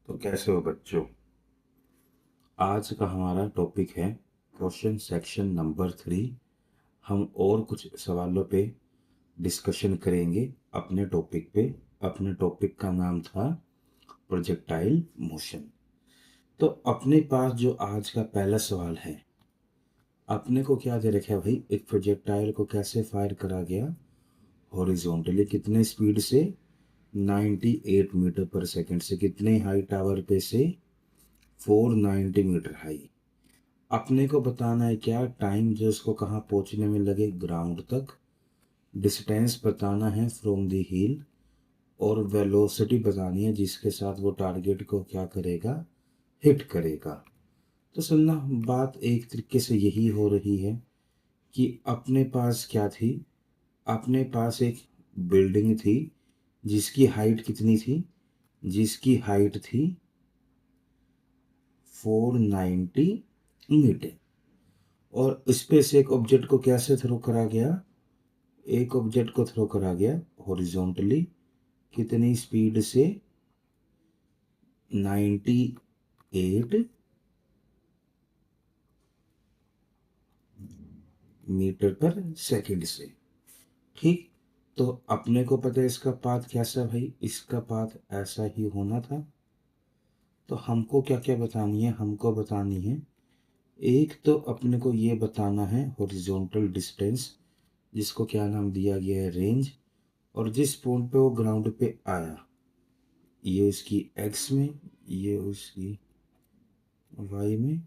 तो कैसे हो बच्चों। आज का हमारा टॉपिक है क्वेश्चन सेक्शन नंबर 3। हम और कुछ सवालों पे डिस्कशन करेंगे अपने टॉपिक पे। अपने टॉपिक का नाम था प्रोजेक्टाइल मोशन। तो अपने पास जो आज का पहला सवाल है, अपने को क्या दे रखा है भाई, एक प्रोजेक्टाइल को कैसे फायर करा गया हॉरिजॉन्टली, कितने स्पीड से, 98 मीटर पर सेकंड से, कितने हाई टावर पे से, 490 मीटर हाई। अपने को बताना है क्या, टाइम जो उसको कहाँ पहुंचने में लगे ग्राउंड तक, डिस्टेंस बताना है फ्रॉम द हिल, और वेलोसिटी बतानी है जिसके साथ वो टारगेट को क्या करेगा, हिट करेगा। तो सुनना, बात एक तरीके से यही हो रही है कि अपने पास क्या थी, अपने पास एक बिल्डिंग थी जिसकी हाइट कितनी थी, जिसकी हाइट थी 490 मीटर, और स्पेस एक ऑब्जेक्ट को कैसे थ्रो करा गया, एक ऑब्जेक्ट को थ्रो करा गया हॉरिजॉन्टली, कितनी स्पीड से, 98 मीटर पर सेकंड से। ठीक। तो अपने को पता है इसका पाथ कैसा भाई, इसका पाथ ऐसा ही होना था। तो हमको क्या क्या बतानी है, हमको बतानी है, एक तो अपने को ये बताना है हॉरिजॉन्टल डिस्टेंस, जिसको क्या नाम दिया गया है, रेंज। और जिस पॉइंट पे वो ग्राउंड पे आया, ये उसकी एक्स में, ये उसकी वाई में,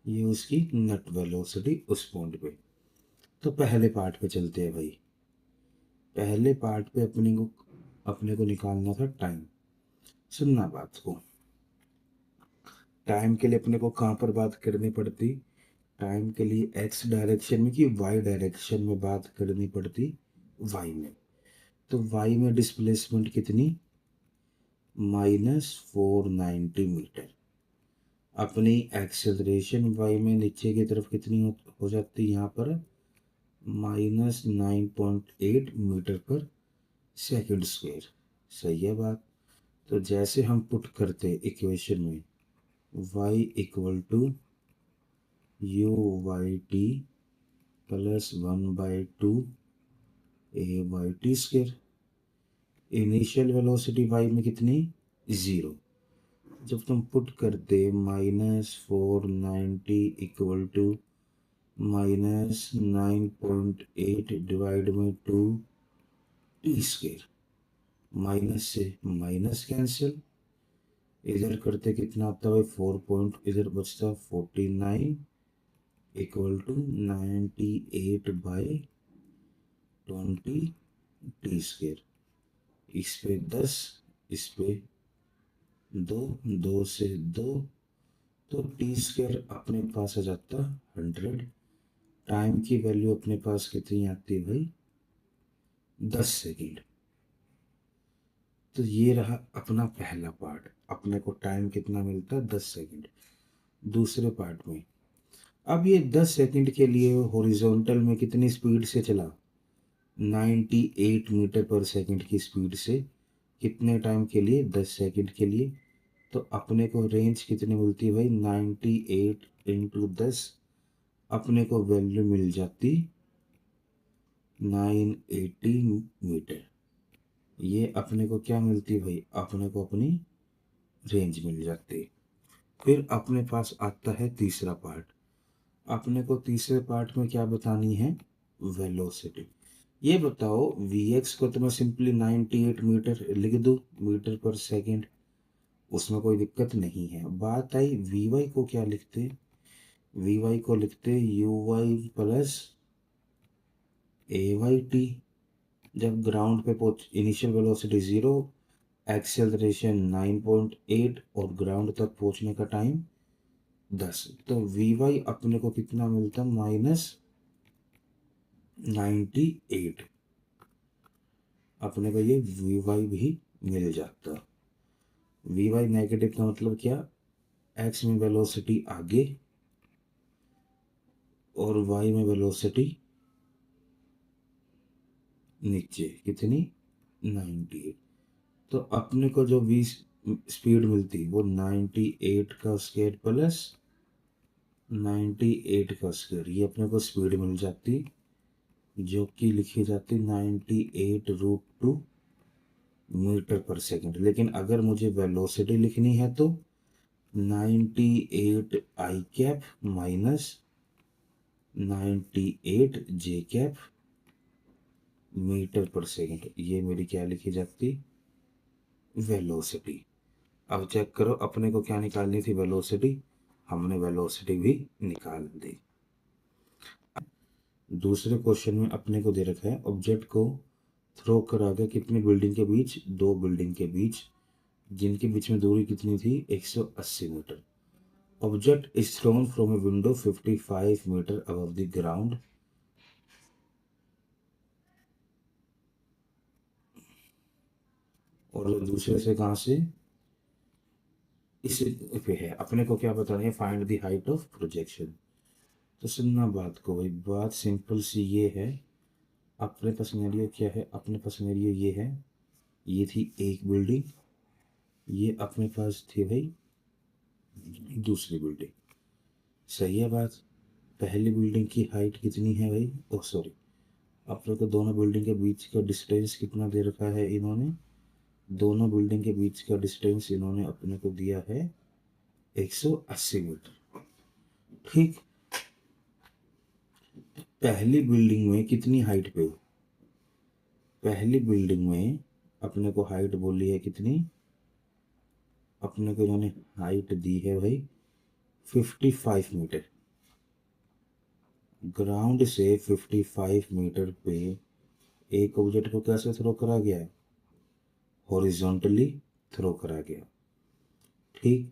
ये उसकी नेट वेलोसिटी उस पॉइंट पे। तो पहले पार्ट पे चलते हैं भाई। पहले पार्ट पे अपने को निकालना था टाइम। सुनना बात को, टाइम के लिए अपने को कहाँ पर बात करनी पड़ती, टाइम के लिए एक्स डायरेक्शन में कि वाई डायरेक्शन में बात करनी पड़ती, वाई में। तो वाई में डिस्प्लेसमेंट कितनी, -490 मीटर। अपनी एक्सेलरेशन वाई में नीचे की तरफ कितनी हो जाती, यहाँ पर -9.8 मीटर पर सेकंड स्क्वायर। सही है बात। तो जैसे हम पुट करते इक्वेशन में, y equal to u y t plus 1/2 a y t square. Initial velocity y में कितनी, 0। जब तुम पुट करते -490 इक्वल टू -9.8 डिवाइड में 2 टी स्क्वायर, माइनस से माइनस कैंसिल, इधर करते कितना आता है, 4 इधर बचता 49 इक्वल टू 98/20 टी स्क्वायर। इस पे 10, इस पे 2, 2 से 2, तो टी स्क्वायर अपने पास आ जाता 100। टाइम की वैल्यू अपने पास कितनी आती है भाई, 10 सेकेंड। तो ये रहा अपना पहला पार्ट, अपने को टाइम कितना मिलता है, 10 सेकेंड। दूसरे पार्ट में, अब ये 10 सेकेंड के लिए हॉरिजॉन्टल में कितनी स्पीड से चला, 98 मीटर पर सेकेंड की स्पीड से। कितने टाइम के लिए, 10 सेकेंड के लिए। तो अपने को रेंज कितनी मिलती है भाई, 98 इंटू 10, अपने को वैल्यू मिल जाती 980 मीटर। ये अपने को क्या मिलती भाई, अपने को अपनी रेंज मिल जाती। फिर अपने पास आता है तीसरा पार्ट। अपने को तीसरे पार्ट में क्या बतानी है, वेलोसिटी। ये बताओ, Vx को तो मैं सिंपली 98 मीटर लिख दूँ मीटर पर सेकेंड, उसमें कोई दिक्कत नहीं है। बात आई Vy को क्या लिखते, Vy को लिखते Uy प्लस AyT। जब ग्राउंड पे पहुंच, इनिशियल वेलोसिटी 0, एक्सेलरेशन 9.8, और ग्राउंड तक पहुंचने का टाइम 10। तो Vy अपने को कितना मिलता, -98। अपने को ये Vy भी मिल जाता। Vy नेगेटिव का मतलब क्या, x में वेलोसिटी आगे और y में वेलोसिटी नीचे, कितनी, 98। तो अपने को जो स्पीड मिलती, वो 98 का स्क्वायर प्लस 98 का स्क्वायर, ये अपने को स्पीड मिल जाती, जो कि लिखी जाती 98√2 मीटर पर सेकंड। लेकिन अगर मुझे वेलोसिटी लिखनी है तो 98 आई कैप माइनस 98 जे कैप मीटर पर सेकंड, ये मेरी क्या लिखी जाती, वेलोसिटी। अब चेक करो अपने को क्या निकालनी थी, वेलोसिटी, हमने वेलोसिटी भी निकाल दी। दूसरे क्वेश्चन में अपने को दे रखा है ऑब्जेक्ट को थ्रो करा गया कितनी बिल्डिंग के बीच, दो बिल्डिंग के बीच, जिनके बीच में दूरी कितनी थी 180 metre. Object is thrown from a window 55 metre above the ground, और दूसरे से कहाँ से, इस पे है। अपने को क्या बताना है, find the height of projection. तो सुनना बात को भाई, बात सिंपल सी ये है, अपने पास सिनेरियो क्या है, अपने पास सिनेरियो ये है, ये थी एक बिल्डिंग, ये अपने पास थी भाई दूसरी बिल्डिंग, सही है बात। पहली बिल्डिंग की हाइट कितनी है भाई, ओ सॉरी, अपने को दोनों बिल्डिंग के बीच का डिस्टेंस कितना दे रखा है इन्होंने, दोनों बिल्डिंग के बीच का डिस्टेंस इन्होंने अपने को दिया है 180 मीटर। ठीक, पहली बिल्डिंग में कितनी हाइट पे, पहली बिल्डिंग में अपने को हाइट बोली है कितनी, अपने को इन्होंने हाइट दी है भाई 55 मीटर, ग्राउंड से 55 मीटर पे एक ऑब्जेक्ट को कैसे थ्रो करा गया है, हॉरिजॉन्टली थ्रो करा गया। ठीक,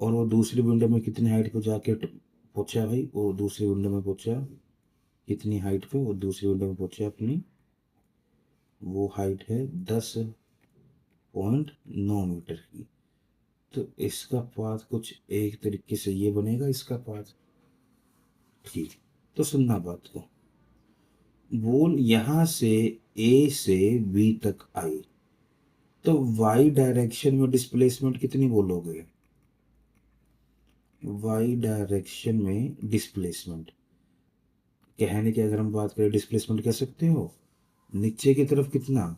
और वो दूसरी विंडो में कितनी हाइट पे जाके पहुंचा भाई, वो दूसरी विंडो में पहुंचा कितनी हाइट पे, वो दूसरी विंडो में पहुंचा अपनी, वो हाइट है 10.9 मीटर की। तो इसका पाथ कुछ एक तरीके से ये बनेगा इसका पाथ। ठीक, तो सुनना बात को, बॉल यहां से ए से बी तक आई, तो वाई डायरेक्शन में डिस्प्लेसमेंट कितनी बोलोगे, वाई डायरेक्शन में डिस्प्लेसमेंट, कहने की अगर हम बात करें डिस्प्लेसमेंट कह सकते हो, नीचे की तरफ कितना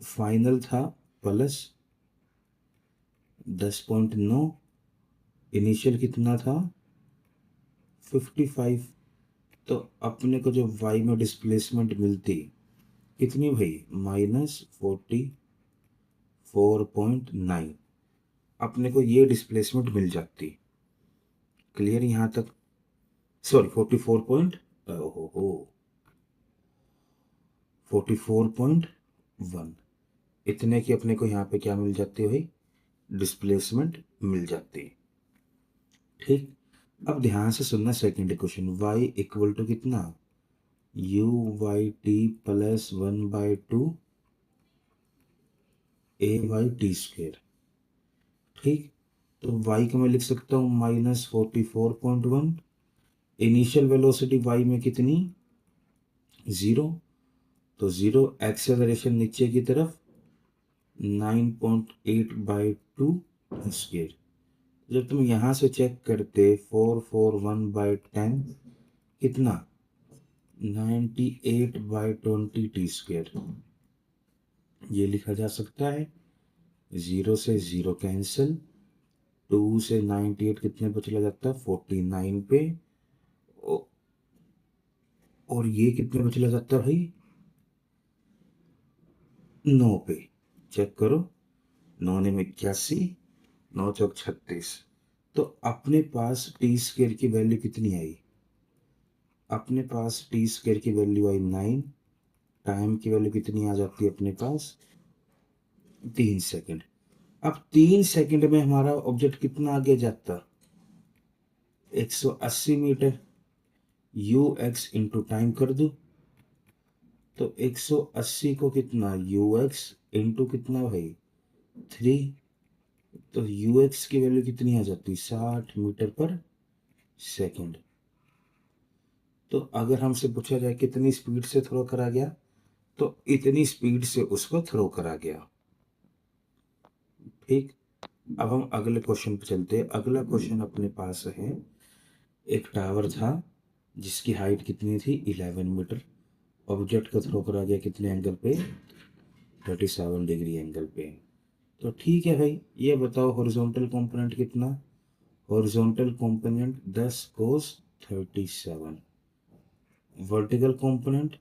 फाइनल था प्लस 10.9, इनिशियल कितना था 55, तो अपने को जो वाई में डिस्प्लेसमेंट मिलती कितनी भाई -44.9, अपने को ये डिस्प्लेसमेंट मिल जाती। क्लियर यहाँ तक, सॉरी 44.1, इतने की अपने को यहाँ पे क्या मिल जाती है भाई, डिस्प्लेसमेंट मिल जाती। ठीक, अब ध्यान से सुनना second question, y equal to कितना u y t plus 1/2 a y t square. ठीक, तो y को मैं लिख सकता हूँ -44.1, इनिशियल वेलोसिटी y में कितनी 0, तो 0, एक्सेलरेशन नीचे की तरफ 9.8/2 स्क्वेयर। जब तुम यहाँ से चेक करते 441/10 कितना 98/20 टी स्क्वेयर, ये लिखा जा सकता है। 0 से 0 कैंसिल, 2 से 98 कितने पे चला जाता है 49 पे, और ये कितने पे चला जाता है भाई 9 पे। चेक करो, 9 ने 81, 9 चौक 36, तो अपने पास टी स्क्वेयर की वैल्यू कितनी आई, अपने पास टी स्क्वेयर की वैल्यू आई 9, टाइम की वैल्यू कितनी आ जाती है अपने पास 3 सेकंड। अब 3 सेकंड में हमारा ऑब्जेक्ट कितना आगे जाता 180 metre, u x into time कर दो, तो 180 को कितना यू एक्स इंटू कितना भाई 3, तो यू एक्स की वैल्यू कितनी आ जाती 60 मीटर पर सेकंड। तो अगर हमसे पूछा जाए कितनी स्पीड से थ्रो करा गया, तो इतनी स्पीड से उसको थ्रो करा गया। ठीक, अब हम अगले क्वेश्चन पे चलते हैं। अगला क्वेश्चन अपने पास है, एक टावर था जिसकी हाइट कितनी थी 11 मीटर, ऑब्जेक्ट को थ्रो करा गया कितने एंगल पे 37 डिग्री एंगल पे। तो ठीक है भाई, ये बताओ हॉरिजॉन्टल कंपोनेंट कितना, horizontal component 10 cos 37, vertical component,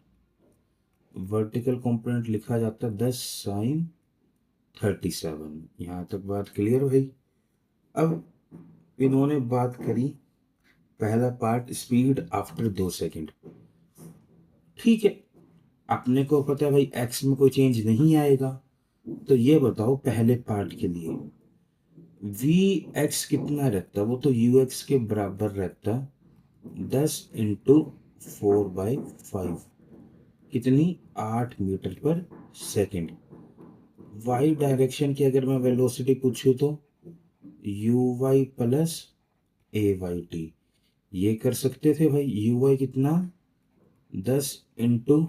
vertical component लिखा जाता है 10 sin 37। यहाँ तक बात क्लियर भाई। अब इन्होंने बात करी पहला पार्ट स्पीड आफ्टर 2 सेकंड, ठीक है, अपने को पता है भाई एक्स में कोई चेंज नहीं आएगा, तो ये बताओ पहले पार्ट के लिए वी एक्स कितना रहता, वो तो यू एक्स के बराबर रहता 10 × 4/5, कितनी 8 मीटर पर सेकंड। वाई डायरेक्शन की अगर मैं वेलोसिटी पूछूं तो u y plus a y t, ये कर सकते थे भाई। यू वाई कितना 10 ×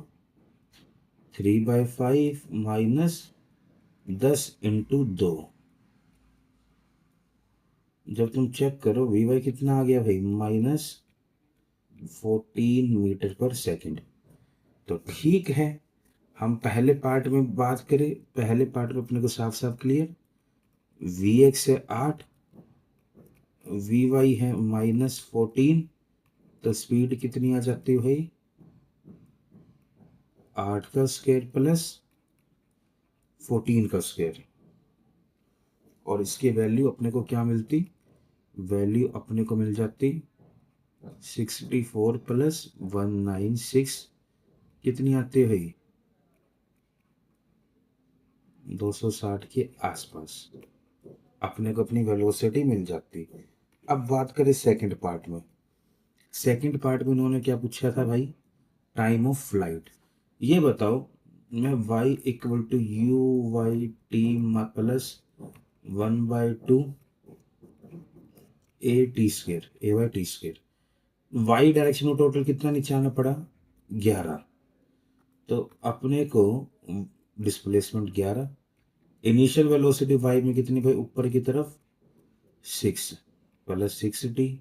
3/5 माइनस 10 × 2, जब तुम चेक करो वी वाई कितना आ गया भाई -14 मीटर पर सेकंड। तो ठीक है, हम पहले पार्ट में बात करें, पहले पार्ट में अपने को साफ साफ क्लियर, वी एक्स है 8, वी वाई है -14, तो स्पीड कितनी आ जाती है भाई 8 का स्क्वायर प्लस 14 का स्क्वायर, और इसकी वैल्यू अपने को क्या मिलती, वैल्यू अपने को मिल जाती 64 + 196, कितनी आती है भाई 260 के आसपास अपने को अपनी वेलोसिटी मिल जाती। अब बात करें सेकंड पार्ट में, सेकंड पार्ट में उन्होंने क्या पूछा था भाई, टाइम ऑफ फ्लाइट। ये बताओ मैं y = u y t plus 1/2 a t square a y t square, y direction में टोटल कितना नीचे आना पड़ा 11, तो अपने को डिस्प्लेसमेंट 11, इनिशियल वेलोसिटी वाई में कितनी भाई ऊपर की तरफ 6 + 6t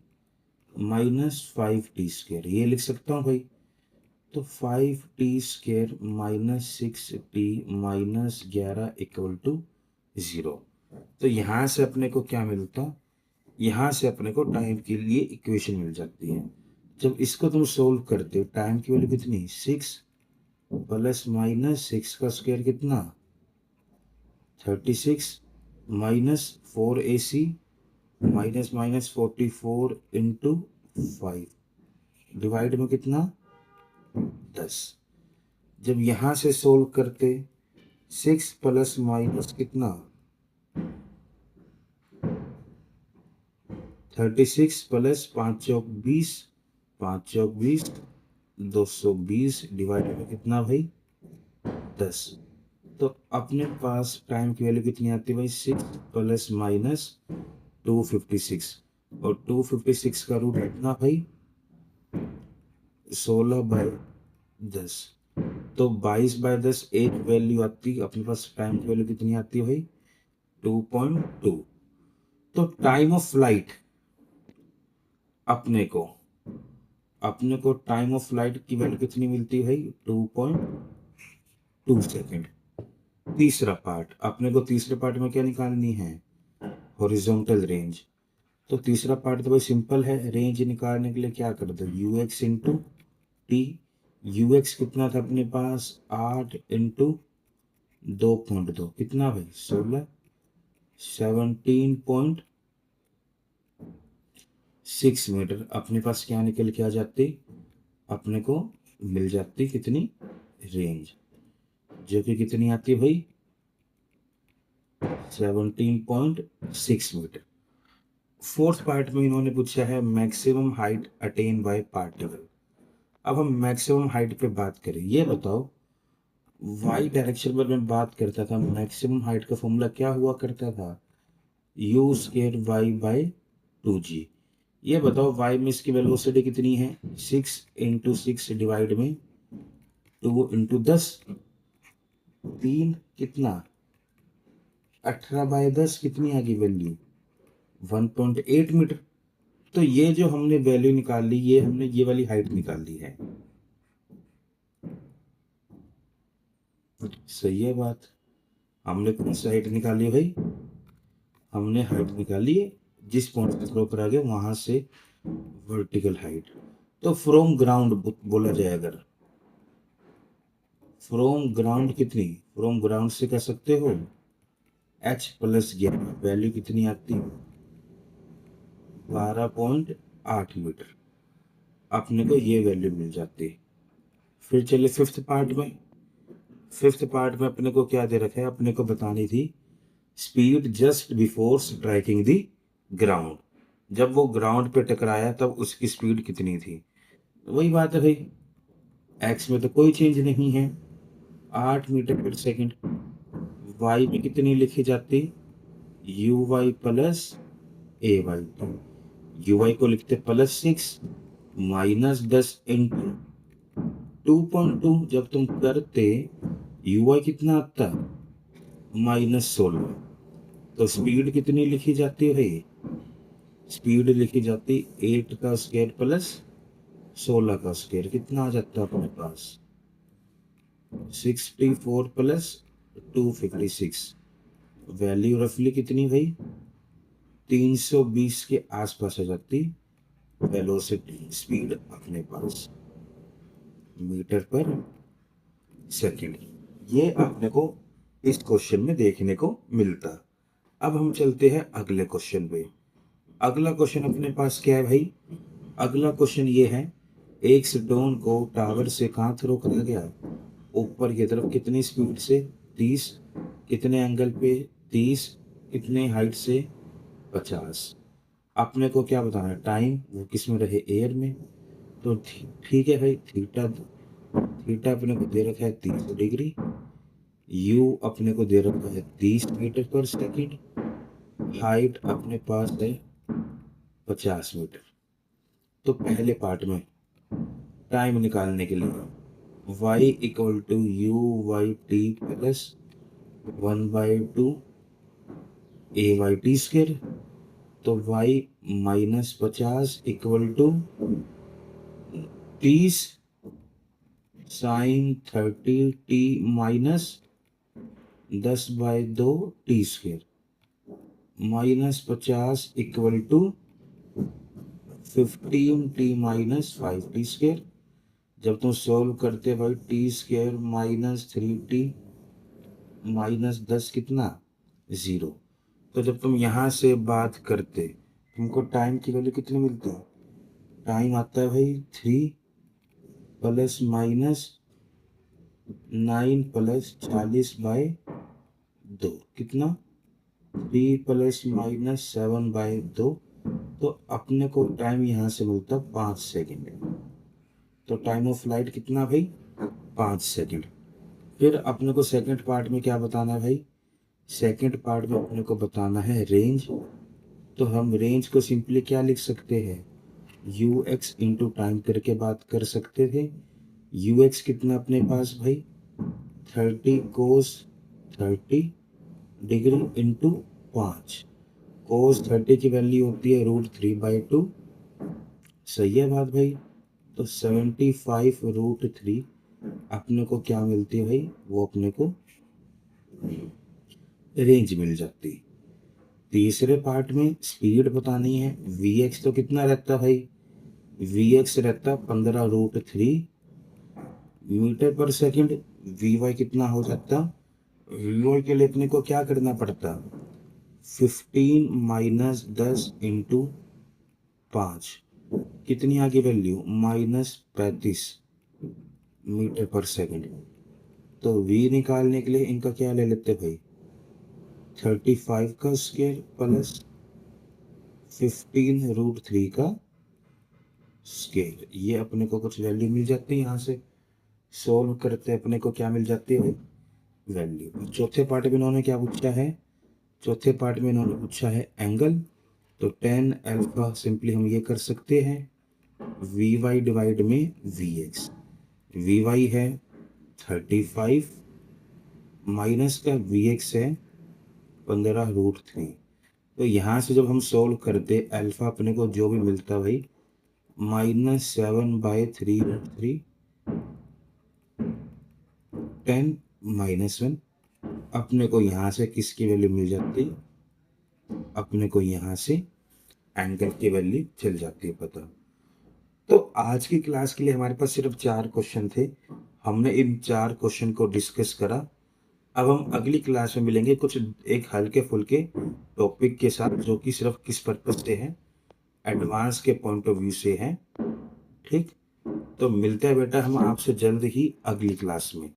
माइनस 5t², ये लिख सकता हूँ भाई। तो 5t² माइनस 6t माइनस 11 = 0। तो यहाँ से अपने को क्या मिलता, यहाँ से अपने को टाइम के लिए इक्वेशन मिल जाती है। जब इसको तुम सोल्व करते हो टाइम की वैल्यू कितनी 6 + -6 का स्क्वायर कितना 36 minus 4ac minus minus 44 × 5 divide में कितना 10। जब यहां से सोल्व करते 6 प्लस माइनस कितना 36 प्लस 5 चौक 20, 5 चौक 20, 220 डिवाइड में कितना भाई 10। तो अपने पास टाइम की वैल्यू कितनी आती है भाई 6 + -256, और 256 का रूट कितना भाई 16/10, तो 22/10 एक वैल्यू आती है अपने पास, टाइम की वैल्यू कितनी आती है भाई 2.2। तो टाइम ऑफ फ्लाइट अपने को टाइम ऑफ फ्लाइट की वैल्यू कितनी मिलती है भाई 2.2 सेकेंड। तीसरा पार्ट अपने को, तीसरे पार्ट में क्या निकालनी है हॉरिजॉन्टल रेंज। तो तीसरा पार्ट तो भाई सिंपल है, रेंज निकालने के लिए क्या कर दो you x into T, you x कितना था अपने पास 8 × 2.2 कितना भाई 16, 17.6 मीटर अपने पास क्या निकल के आ जाती, अपने को मिल जाती कितनी रेंज, जो कि कितनी आती है भाई 17.6 मीटर। फोर्थ पार्ट में इन्होंने पूछा है maximum height attain bye particle. अब हम मैक्सिमम हाइट पे बात करें, ये बताओ वाई डायरेक्शन पर मैं बात करता था, मैक्सिमम हाइट का फॉर्मूला क्या हुआ करता था u² y/2g। ये बताओ y में इसकी वेलोसिटी कितनी है 6 × 6 डिवाइड में 2 × 10, 3 कितना 18/10 कितनी आ गई वैल्यू? 1.8 मीटर। तो ये जो हमने वैल्यू निकाल ली, ये हमने ये वाली हाइट निकाल ली है। सही है बात। हमने कौन सी हाइट निकाली है भाई? हमने हाइट निकाली है जिस पॉइंट से थ्रो करा गया वहां से वर्टिकल हाइट। तो फ्रॉम ग्राउंड बोला जाए अगर, फ्रॉम ग्राउंड कितनी, फ्रॉम ग्राउंड से कह सकते हो h प्लस 11, वैल्यू कितनी आती है? 12.8 मीटर। अपने को ये वैल्यू मिल जाती है। फिर चले फिफ्थ पार्ट में। फिफ्थ पार्ट में अपने को क्या दे रखा है? अपने को बतानी थी speed just before striking the ground. जब वो ग्राउंड पे टकराया तब उसकी स्पीड कितनी थी? वही बात है भाई, एक्स में तो कोई चेंज नहीं है, 8 मीटर पर सेकंड। वाई में कितनी लिखी जाती? U y plus a y. U y को लिखते +6 -10 इंटू 2.2। जब तुम करते यू वाई कितना आता? -16। तो स्पीड कितनी लिखी जाती है भाई? स्पीड लिखी जाती 8 का स्क्वायर प्लस 16 का स्क्वायर। कितना आ जाता है अपने पास? 64 प्लस 256। वैल्यू रफली कितनी भाई? 320 के आसपास आ जाती वेलोसिटी, स्पीड अपने पास मीटर पर सेकंड। ये अपने को इस क्वेश्चन में देखने को मिलता। अब हम चलते हैं अगले क्वेश्चन पे। अगला क्वेश्चन अपने पास क्या है भाई? अगला क्वेश्चन ये है, एक स्टोन को टावर से कहाँ थ्रो करा गया? ऊपर की तरफ। कितनी स्पीड से? 30। कितने एंगल पे? 30। कितने हाइट से? 50। अपने को क्या बताना है? टाइम वो किस में रहे? एयर में। तो ठीक है भाई, थीटा, थीटा अपने को दे रखा है 30 डिग्री। यू अपने को दे रखा है 30 मीटर पर सेकंड। हाइट अपने पास है 50 मीटर। तो पहले पार्ट में टाइम निकालने के लिए y equal to u y t plus 1/2 a y t square. तो y -50 equal to 30 sine 30 t -10/2 t square. -50 equal to 15t -5 t square. जब तुम सोल्व करते भाई t² -3t -10 कितना? 0। तो जब तुम यहाँ से बात करते तुमको टाइम की वैल्यू कितनी मिलती है? टाइम आता है भाई 3 प्लस माइनस 9 प्लस 40/2। कितना? 3 प्लस माइनस 7/2। तो अपने को टाइम यहाँ से मिलता 5 सेकेंड। तो टाइम ऑफ फ्लाइट कितना भाई? 5 सेकेंड। फिर अपने को सेकंड पार्ट में क्या बताना है भाई? सेकंड पार्ट में अपने को बताना है रेंज। तो हम रेंज को सिंपली क्या लिख सकते हैं? यू एक्स इंटू टाइम करके बात कर सकते थे। यू एक्स कितना अपने पास भाई? 30 कोस 30 डिग्री इंटू 5। कोस 30 की वैल्यू होती है √3/2। सही है बात भाई। तो 75√3 अपने को क्या मिलती है भाई? वो अपने को रेंज मिल जाती। तीसरे पार्ट में स्पीड बतानी है। वी एक्स तो कितना रहता भाई? वी एक्स रहता 15√3 मीटर पर सेकंड। वी वाई कितना हो जाता? वी वाई के लिए अपने को क्या करना पड़ता? 15 -10 इंटू 5। कितनी आ गई वैल्यू? -35 मीटर पर सेकंड। तो वी निकालने के लिए इनका क्या ले लेते भाई? 35 का स्क्वायर प्लस 15√3 का स्क्वायर। ये अपने को कुछ वैल्यू मिल जाती है। यहाँ से सोल्व करते अपने को क्या मिल जाती है? वैल्यू। चौथे पार्ट में इन्होंने क्या पूछा है? चौथे पार्ट में इन्होंने पूछा है एंगल। तो tan अल्फा सिंपली हम ये कर सकते हैं वी वाई डिवाइड में वी एक्स। वी वाई है 35 माइनस का वी एक्स है 15√3। तो यहाँ से जब हम सोल्व करते अल्फा अपने को जो भी मिलता भाई -7/3√3 10 -1 अपने को यहाँ से किसकी वैल्यू मिल जाती, अपने को यहाँ से एंगल की वैल्यू चल जाती है पता। तो आज की क्लास के लिए हमारे पास सिर्फ 4 क्वेश्चन थे। हमने इन 4 क्वेश्चन को डिस्कस करा। अब हम अगली क्लास में मिलेंगे कुछ एक हल्के-फुल्के टॉपिक के साथ जो कि सिर्फ किस पर्पस से हैं, एडवांस के पॉइंट ऑफ व्यू से हैं। ठीक? तो मिलते हैं बेटा हम आपसे जल्द ही अगली क्लास में।